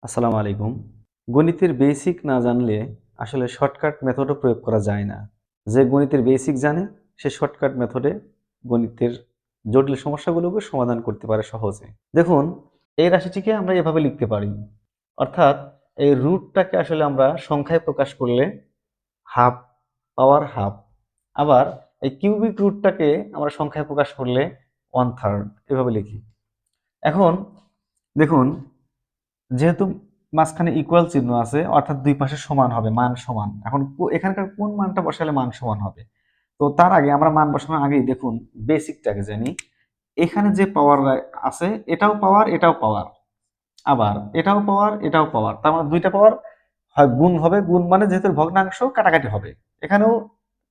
আসসালামু আলাইকুম। গণিতের বেসিক না জানলে আসলে শর্টকাট মেথডও প্রয়োগ করা যায় না। যে গণিতের বেসিক জানে সে শর্টকাট মেথডে গণিতের জটিল সমস্যাগুলোকে সমাধান করতে পারে সহজে। দেখুন, এই রাশিটিকে আমরা এভাবে লিখতে পারি। অর্থাৎ এই রুটটাকে আসলে আমরা সংখ্যায় প্রকাশ করলে হাফ পাওয়ার হাফ। আবার এই কিউবিক রুটটাকে আমরা সংখ্যায় প্রকাশ করলে 1/3 এভাবে লিখি। এখন দেখুন, যেহেতু মাঝখানে ইকুয়াল চিহ্ন আছে অর্থাৎ দুই পাশে সমান হবে, মান সমান। এখন এখানকার কোন মানটা বসালে মান সমান হবে? তো তার আগে আমরা মান বসানোর আগেই দেখুন বেসিকটাকে জানি। এখানে যে পাওয়ার আছে এটাও পাওয়ার এটাও পাওয়ার, আবার এটাও পাওয়ার এটাও পাওয়ার, তার মানে দুইটা পাওয়ার হয় গুণ হবে, গুণ মানে যেহেতু ভগ্নাংশ কাটাকাটি হবে। এখানেও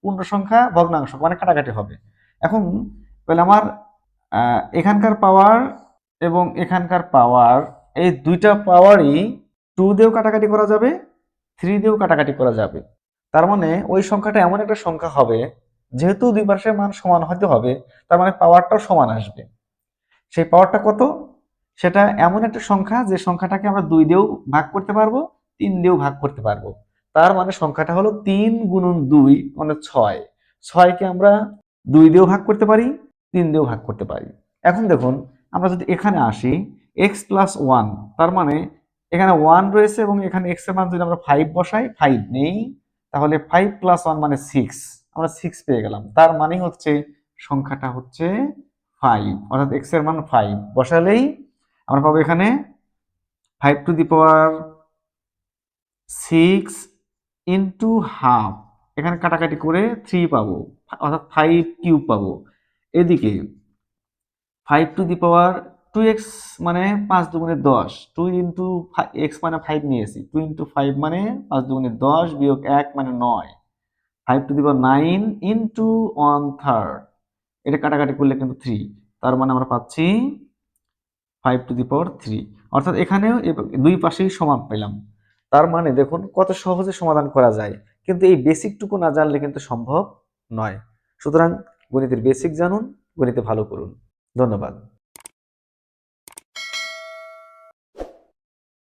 পূর্ণ সংখ্যা ভগ্নাংশ মানে কাটাকাটি হবে। এখন তাহলে আমার এখানকার পাওয়ার এবং এখানকার পাওয়ার, এই দুইটা পাওয়ারই 2 দিয়েও কাটাকাটি করা যাবে, 3 দিয়েও কাটাকাটি করা যাবে। তার মানে ওই সংখ্যাটা এমন একটা সংখ্যা হবে, যেহেতু দুই পাশের মান সমান হতে হবে, তার মানে পাওয়ারটাও সমান আসবে। সেই পাওয়ারটা কত? সেটা এমন একটা সংখ্যা যে সংখ্যাটাকে আমরা 2 দিয়েও ভাগ করতে পারবো, 3 দিয়েও ভাগ করতে পারবো। তার মানে সংখ্যাটা হলো 3 গুণন 2 মানে 6। 6কে আমরা 2 দিয়েও ভাগ করতে পারি, 3 দিয়েও ভাগ করতে পারি। এখন দেখুন, আমরা যদি এখানে আসি x প্লাস 1, তার মানে এখানে 1 রয়েছে এবং এখানে x এর মান যদি আমরা 5 বসাই, 5 নেই, তাহলে 5 প্লাস 1 মানে 6। আমরা 6 পেয়ে গেলাম। তার মানে হচ্ছে সংখ্যাটা হচ্ছে 5, অর্থাৎ x এর মান 5 বসালেই আমরা পাবো এখানে 5 to the power 6 into half. এখানে কাটাকাটি করে 3 পাবো, অর্থাৎ 5 কিউব পাবো। এদিকে 5 টু দি পাওয়ার 2x মানে 5 দুগুণে 10, 2 ইন্টু x মানে 5 নিয়েছি, 2 ইন্টু 5 মানে 5 দুগুণে 10 বিয়োগ 1 মানে 9, 5 টু দি পাওয়ার 9 ইন্টু 1/3, এটা কাটাকাটি করলে কিন্তু 3। তার মানে আমরা পাচ্ছি 5 টু দি পাওয়ার 3। অর্থাৎ এখানেও দুই পাশেই সমান পেলাম। তার মানে দেখুন কত সহজে সমাধান করা যায়, কিন্তু এই বেসিকটুকু না জানলে কিন্তু সম্ভব নয়। সুতরাং গণিতের বেসিক জানুন, গণিতে ভালো করুন। ধন্যবাদ।